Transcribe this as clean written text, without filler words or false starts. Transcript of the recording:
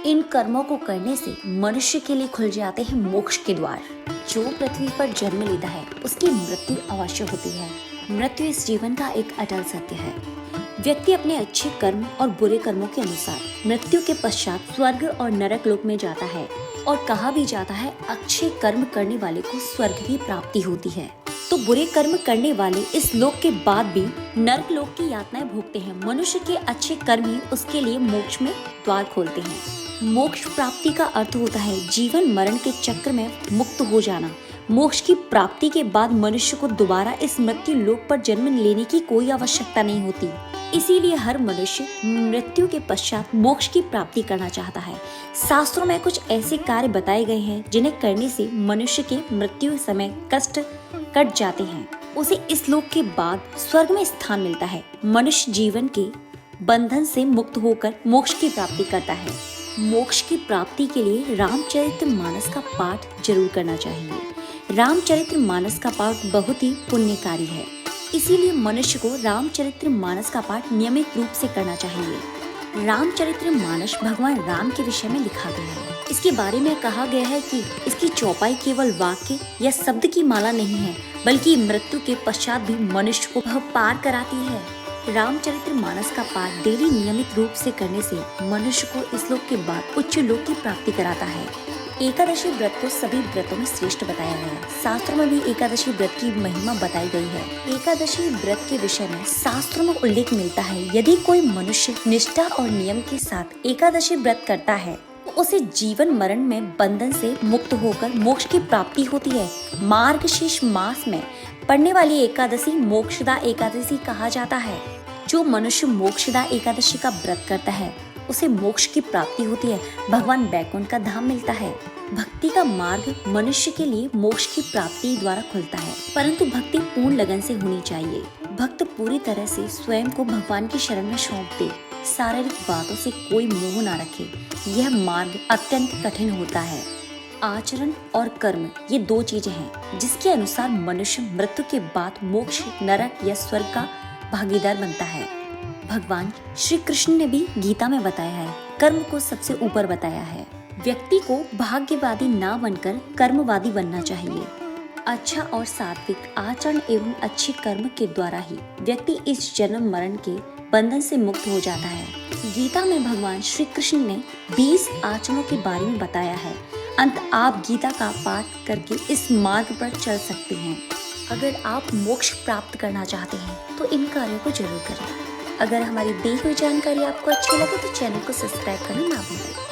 इन कर्मों को करने से मनुष्य के लिए खुल जाते हैं मोक्ष के द्वार। जो पृथ्वी पर जन्म लेता है उसकी मृत्यु अवश्य होती है। मृत्यु इस जीवन का एक अटल सत्य है। व्यक्ति अपने अच्छे कर्म और बुरे कर्मों के अनुसार मृत्यु के पश्चात स्वर्ग और नरक लोक में जाता है और कहा भी जाता है अच्छे कर्म करने वाले को स्वर्ग की प्राप्ति होती है। तो बुरे कर्म करने वाले इस लोक के बाद भी नरक लोक की यातनाएं भोगते हैं। मनुष्य के अच्छे कर्म ही उसके लिए मोक्ष में द्वार खोलते हैं। मोक्ष प्राप्ति का अर्थ होता है जीवन मरण के चक्र में मुक्त हो जाना। मोक्ष की प्राप्ति के बाद मनुष्य को दोबारा इस मृत्यु लोक पर जन्म लेने की कोई आवश्यकता नहीं होती। इसीलिए हर मनुष्य मृत्यु के पश्चात मोक्ष की प्राप्ति करना चाहता है। शास्त्रों में कुछ ऐसे कार्य बताए गए हैं जिन्हें करने से मनुष्य के मृत्यु समय कष्ट कट जाते हैं। उसे इस लोक के बाद स्वर्ग में स्थान मिलता है। मनुष्य जीवन के बंधन से मुक्त होकर मोक्ष की प्राप्ति करता है। मोक्ष की प्राप्ति के लिए रामचरितमानस का पाठ जरूर करना चाहिए। रामचरितमानस का पाठ बहुत ही पुण्यकारी है। इसीलिए मनुष्य को रामचरितमानस का पाठ नियमित रूप से करना चाहिए। रामचरितमानस भगवान राम के विषय में लिखा गया है। इसके बारे में कहा गया है कि इसकी चौपाई केवल वाक्य या शब्द की माला नहीं है, बल्कि मृत्यु के पश्चात भी मनुष्य को वह पार कराती है। रामचरितमानस का पाठ डेली नियमित रूप से करने से मनुष्य को इस लोक के बाद उच्च लोक की प्राप्ति कराता है। एकादशी व्रत को सभी व्रतों में श्रेष्ठ बताया गया है। शास्त्रों में भी एकादशी व्रत की महिमा बताई गई है। एकादशी व्रत के विषय में शास्त्रों में उल्लेख मिलता है, यदि कोई मनुष्य निष्ठा और नियम के साथ एकादशी व्रत करता है तो उसे जीवन मरण में बंधन से मुक्त होकर मोक्ष की प्राप्ति होती है। मार्गशीर्ष मास में पड़ने वाली एकादशी मोक्षदा एकादशी कहा जाता है। जो मनुष्य मोक्षदा एकादशी का व्रत करता है उसे मोक्ष की प्राप्ति होती है। भगवान वैकुंठ का धाम मिलता है। भक्ति का मार्ग मनुष्य के लिए मोक्ष की प्राप्ति द्वारा खुलता है, परंतु भक्ति पूर्ण लगन से होनी चाहिए। भक्त पूरी तरह से स्वयं को भगवान की शरण में सौंप दे, शारीरिक बातों से कोई मोह न रखे। यह मार्ग अत्यंत कठिन होता है। आचरण और कर्म ये दो चीजें हैं जिसके अनुसार मनुष्य मृत्यु के बाद मोक्ष, नरक या स्वर्ग का भागीदार बनता है। भगवान श्री कृष्ण ने भी गीता में बताया है, कर्म को सबसे ऊपर बताया है। व्यक्ति को भाग्यवादी ना बनकर कर्मवादी बनना चाहिए। अच्छा और सात्विक आचरण एवं अच्छे कर्म के द्वारा ही व्यक्ति इस जन्म मरण के बंधन से मुक्त हो जाता है। गीता में भगवान श्री कृष्ण ने 20 आचरणों के बारे में बताया है। अंत आप गीता का पाठ करके इस मार्ग पर चल सकते हैं। अगर आप मोक्ष प्राप्त करना चाहते हैं तो इन कार्यों को जरूर करें। अगर हमारी दी हुई जानकारी आपको अच्छी लगे तो चैनल को सब्सक्राइब करना ना भूलें।